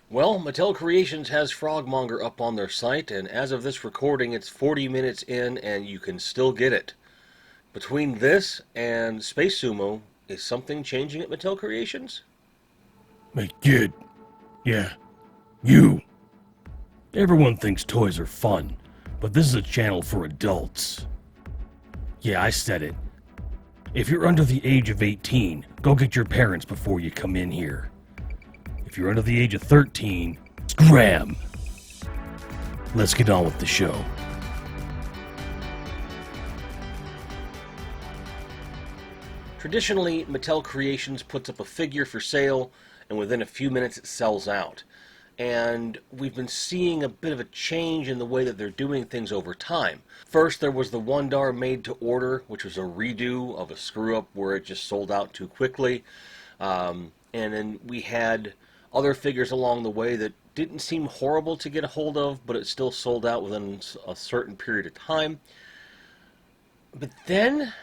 Well, Mattel Creations has Frogmonger up on their site, and as of this recording, it's 40 minutes in, and you can still get it. Between this and Space Sumo, is something changing at Mattel Creations? Hey, kid. Yeah, you. Everyone thinks toys are fun, but this is a channel for adults. Yeah, I said it. If you're under the age of 18, go get your parents before you come in here. If you're under the age of 13, scram! Let's get on with the show. Traditionally, Mattel Creations puts up a figure for sale, and within a few minutes it sells out. And we've been seeing a bit of a change in the way that they're doing things over time. First, there was the Wondar made to order, which was a redo of a screw up where it just sold out too quickly. And then we had other figures along the way that didn't seem horrible to get a hold of, but it still sold out within a certain period of time. But then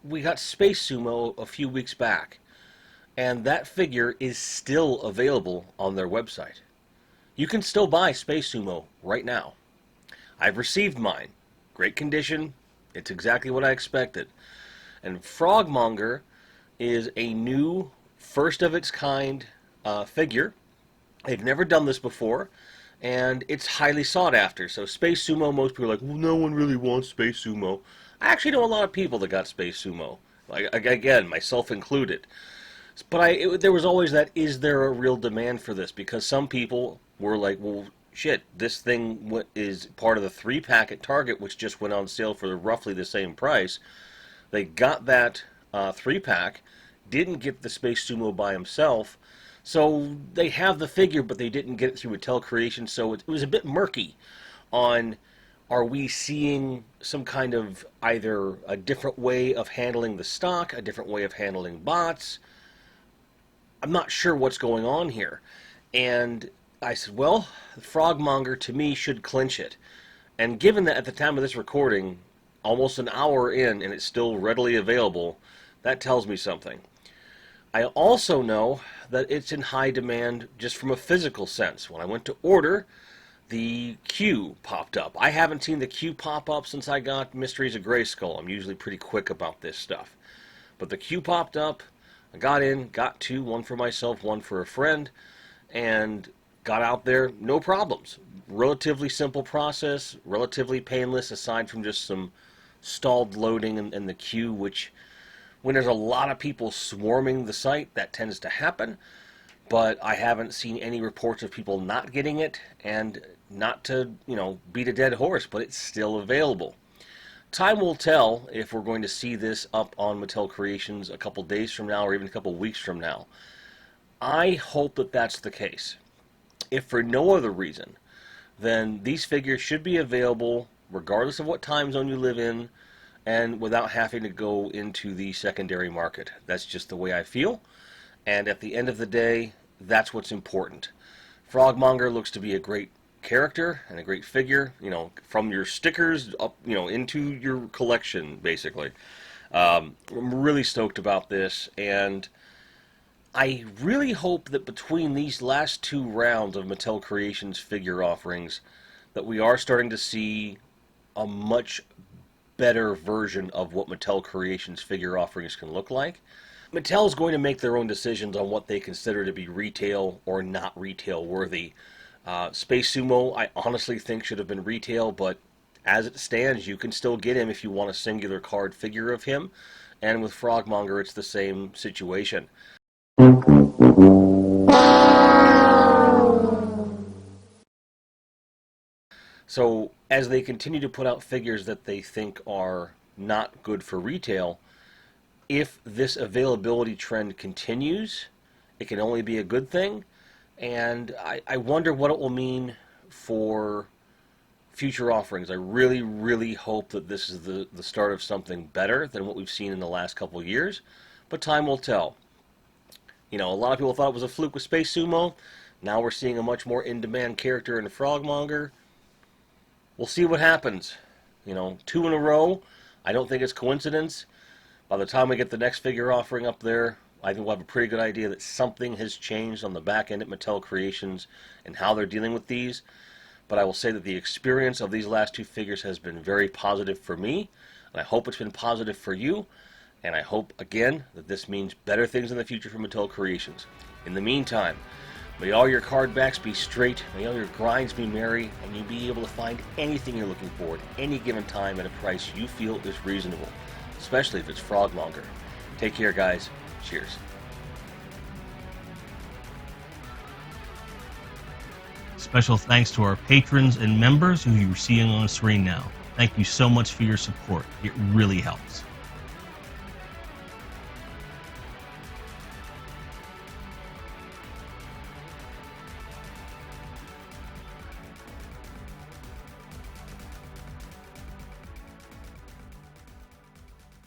we got Space Sumo a few weeks back, and that figure is still available on their website. You can still buy Space Sumo right now. I've received mine. Great condition. It's exactly what I expected. And Frogmonger is a new, first of its kind figure. They've never done this before, and it's highly sought after. So Space Sumo, most people are like, well, no one really wants Space Sumo. I actually know a lot of people that got Space Sumo. Like, again, myself included. But there was always that, is there a real demand for this? Because some people were like, well, shit, this thing is part of the 3-pack at Target, which just went on sale for roughly the same price. They got that 3-pack, didn't get the Space Sumo by himself, so they have the figure, but they didn't get it through Mattel Creations, so it was a bit murky on, are we seeing some kind of either a different way of handling the stock, a different way of handling bots? I'm not sure what's going on here. And I said, well, Frogmonger to me should clinch it. And given that at the time of this recording, almost an hour in and it's still readily available, that tells me something. I also know that it's in high demand just from a physical sense. When I went to order, the queue popped up. I haven't seen the queue pop up since I got Mysteries of Grayskull. I'm usually pretty quick about this stuff. But the queue popped up. I got in, got two, one for myself, one for a friend, and got out there, no problems. Relatively simple process, relatively painless, aside from just some stalled loading in the queue, which, when there's a lot of people swarming the site, that tends to happen. But I haven't seen any reports of people not getting it, and not to, beat a dead horse, but it's still available. Time will tell if we're going to see this up on Mattel Creations a couple days from now or even a couple weeks from now. I hope that that's the case. If for no other reason, then these figures should be available regardless of what time zone you live in and without having to go into the secondary market. That's just the way I feel. And at the end of the day, that's what's important. Frogmonger looks to be a great character and a great figure, from your stickers up, into your collection, basically. I'm really stoked about this, and I really hope that between these last two rounds of Mattel Creations figure offerings, that we are starting to see a much better version of what Mattel Creations figure offerings can look like. Mattel is going to make their own decisions on what they consider to be retail or not retail worthy. Space Sumo, I honestly think should have been retail, but as it stands, you can still get him if you want a singular card figure of him. And with Frogmonger, it's the same situation. So, as they continue to put out figures that they think are not good for retail, if this availability trend continues, it can only be a good thing. And I wonder what it will mean for future offerings. I really, really hope that this is the start of something better than what we've seen in the last couple of years. But time will tell. A lot of people thought it was a fluke with Space Sumo. Now we're seeing a much more in-demand character in Frogmonger. We'll see what happens. Two in a row. I don't think it's coincidence. By the time we get the next figure offering up there, I think we'll have a pretty good idea that something has changed on the back end at Mattel Creations and how they're dealing with these. But I will say that the experience of these last two figures has been very positive for me, and I hope it's been positive for you. And I hope, again, that this means better things in the future for Mattel Creations. In the meantime, may all your card backs be straight, may all your grinds be merry, and you be able to find anything you're looking for at any given time at a price you feel is reasonable, especially if it's Frogmonger. Take care, guys. Cheers. Special thanks to our patrons and members who you're seeing on the screen now. Thank you so much for your support. It really helps.